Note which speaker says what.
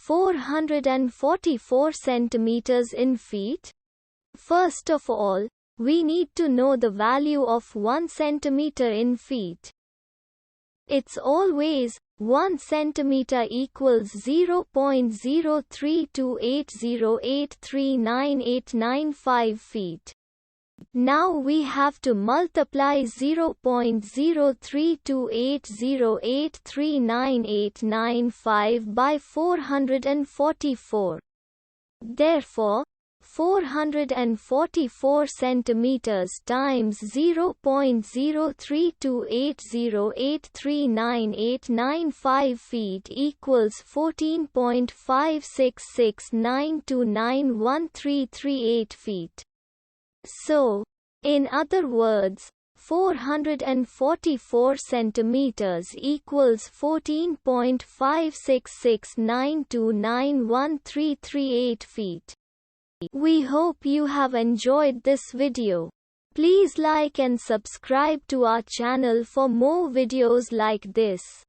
Speaker 1: 444 centimeters in feet? First of all, we need to know the value of 1 centimeter in feet. It's always 1 centimeter equals 0.03280839895 feet. Now we have to multiply 0.03280839895 by 444. Therefore, 444 centimeters times 0.03280839895 feet equals 14.56692913338 feet. So, in other words, 444 centimeters equals 14.56692913338 feet. We hope you have enjoyed this video. Please like and subscribe to our channel for more videos like this.